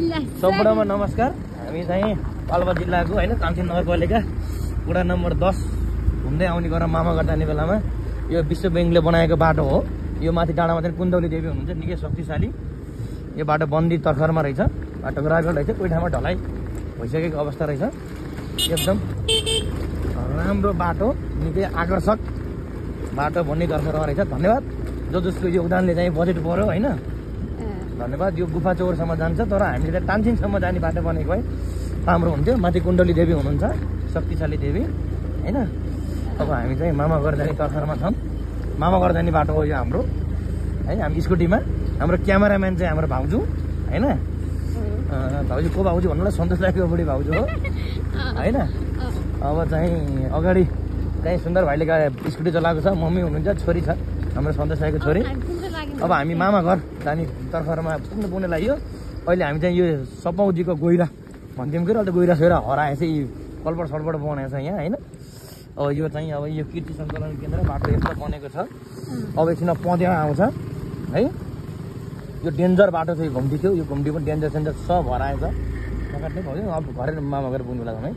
सम्पूर्णमा नमस्कार। हामी चाहिँ पाल्पा जिल्लाको हैन तामसिङ नगरपालिका वडा नम्बर 10 घुम्दै आउने गरेर मामाघर जाने बेलामा यो विश्व बैंकले बनाएको बाटो हो। यो माथि डाँडामा चाहिँ कुण्डौली देवी हुनुहुन्छ, निकै शक्तिशाली। यो बाटो बन्दी तर्खरमा रहेछ, बाटो ग्राभल रहेछ, कोही ठाउँमा ढलाइ भइसकेको अवस्था रहेछ। एकदम राम्रो बाटो, निकै आकर्षक बाटो बन्दी तर्खरमा रहेछ। धन्यवाद जसको योगदानले चाहिँ बजेट बढ्यो हैन, धन्यवाद। यो गुफा चौरसम्म जान्छ, तर हामीले चाहिँ तानसिङसम्म जाने बाटो बनेको है राम्रो हुन्थ्यो। माथि कुण्डली देवी हुनुहुन्छ, शक्तिशाली देवी हैन। अब हामी चाहिँ मामाघर जाने तर्खरमा छौँ। मामाघर जाने बाटो हो यो हाम्रो है। हामी स्कुटीमा, हाम्रो क्यामेराम्यान चाहिँ हाम्रो भाउजू हैन। भाउजू को भाउजू भन्नुलाई सन्तोष लाग्यो, बुढी भाउजू हो हैन। अब चाहिँ अगाडि चाहिँ सुन्दर भाइले स्कुटी चलाएको छ, मम्मी हुनुहुन्छ, छोरी छ हाम्रो सन्तोष भाइको छोरी। अब हामी मामाघर जाने तर्खरमा पुग्नु लाग्यो। अहिले हामी चाहिँ यो सपाउजीको गोइरा भन्थ्यौँ कि, अहिले त गोइरा सोइरा हराएछ, यी कलपट सलपट बनाएको छ यहाँ होइन। अब यो चाहिँ अब यो कृषि सङ्कलन केन्द्र बाटो यस्तो बनेको छ। अब एकछिन पँध्या आउँछ है। यो डेन्जर बाटो चाहिँ घुम्ती थियो, यो घुम्ती पनि डेन्जर सेन्जर सब हराएछ, नकाट्ने भयो। अब घरै मामाघर पुग्नु लाग्छ है।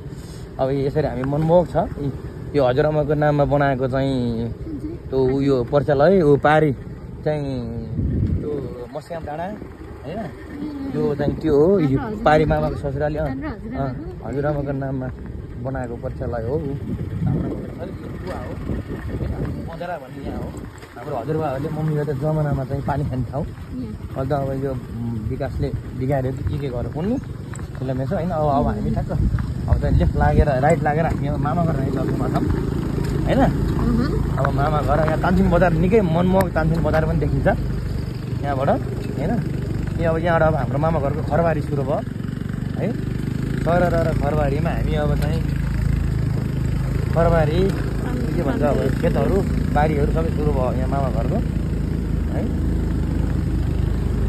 अब यसरी हामी मनमोहक छ। यो हजुरआमाको नाममा बनाएको चाहिँ त्यो उयो पर्चालय ऊ पारी चाहिँ त्यो मस्याम डाँडा होइन, त्यो चाहिँ त्यो हो। यो पारी मामाको ससुराली हजुरआमाको नाममा बनाएको पर्चालय हो। मधेरा भन्ने यहाँ हो। हाम्रो हजुरबाहरूले मम्मीको जमानामा चाहिँ पानी खाने ठाउँ। अहिले त अब यो विकासले बिगाऱ्यो कि के गरेर कुन्नी त्यसलाई मेसो होइन। अब हामी ठ्याक्क अब चाहिँ लेफ्ट लागेर राइट लागेर हामी अब मामाघर जाने जग्गामा छौँ होइन। अब मामाघर यहाँ तानसिङ बजार निकै मनमोहक तानसिङ बजार पनि देखिन्छ यहाँबाट होइन। अब यहाँबाट अब हाम्रो मामाघरको खरबारी सुरु भयो है। सर र खरबारीमा हामी अब चाहिँ खरबारी के भन्छ अब खेतहरू बारीहरू सबै सुरु भयो यहाँ मामाघरको है।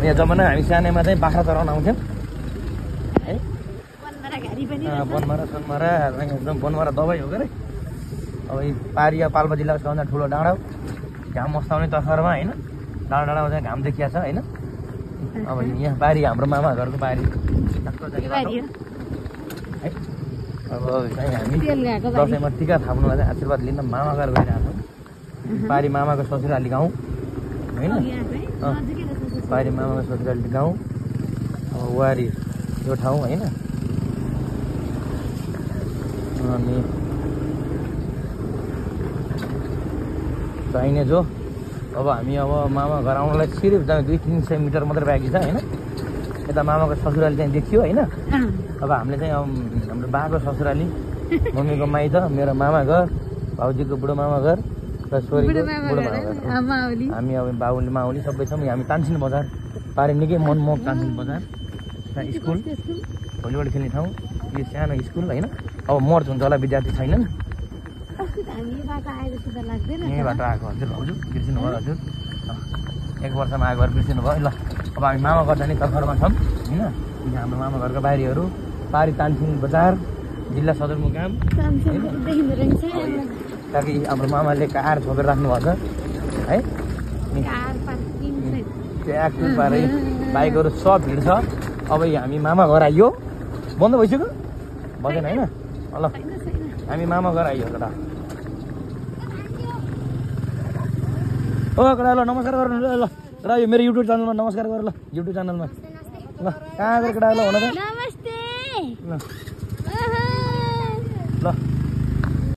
यहाँ जमाना हामी सानैमा चाहिँ बाख्रा चराउन आउँथ्यौँ है। बनमारा सनमारा एकदम बनमारा दबाई हो के। अब यो पारी पाल्पा जिल्लाको सबभन्दा ठुलो डाँडा हो, घाम मस्ताउने तर्खरमा होइन। डाँडामा चाहिँ घाम देखिया छ होइन। अब यहाँ बारी हाम्रो मामाघरको बारी है। अब चाहिँ हामी दसैँमा टिका थाप्नुलाई चाहिँ आशीर्वाद लिन मामाघर गइरहेको छौँ। पारी मामाको ससुराली गाउँ होइन, पारी मामाको ससुराली गाउँ। अब वारी यो ठाउँ होइन। अनि चाहिने जो अब हामी अब मामाघर आउनलाई सिर्फ 200-300 मिटर मात्रै बाँकी छ होइन। यता मामाको ससुराली चाहिँ देखियो होइन। अब हामीले चाहिँ अब हाम्रो बाको ससुराली, मम्मीको माइत, मेरो मामाघर, भाउजूको बुढो मामाघर र छोरीको बुढो मामाघर। हामी अब बाउली माउली सबै छौँ। हामी तानसिङ बजार पारी निकै मनमोहक तानसिङ बजार। स्कुल भलिबल खेल्ने ठाउँ, यो सानो स्कुल होइन। अब मर्च हुन्छ होला, विद्यार्थी छैनन्। यहीँबाट आएको हजुर भाउजू, बिर्सिनु भयो हजुर। 1 वर्षमा आएको भएर बिर्सिनु भयो ल। अब हामी मामाघर जाने तर्खरमा छौँ होइन। यहाँ हाम्रो मामाघरको बारीहरू पारी तानसिङ बजार जिल्ला सदरमुकाम ताकि हाम्रो मामाले कार छोपेर राख्नुभएको छ है। ट्याक्टु पारे बाइकहरू सब भिड छ। अब हामी मामाघर आइयो, बन्द भइसक्यो भएन होइन। ल हामी मामाघर आइयो केटा। ओ केटा ल नमस्कार गर्नु ल केटा। यो मेरो युट्युब च्यानलमा नमस्कार गर ल, युट्युब च्यानलमा ल। कहाँ गएर केटा ल हुन त नमस्ते ल।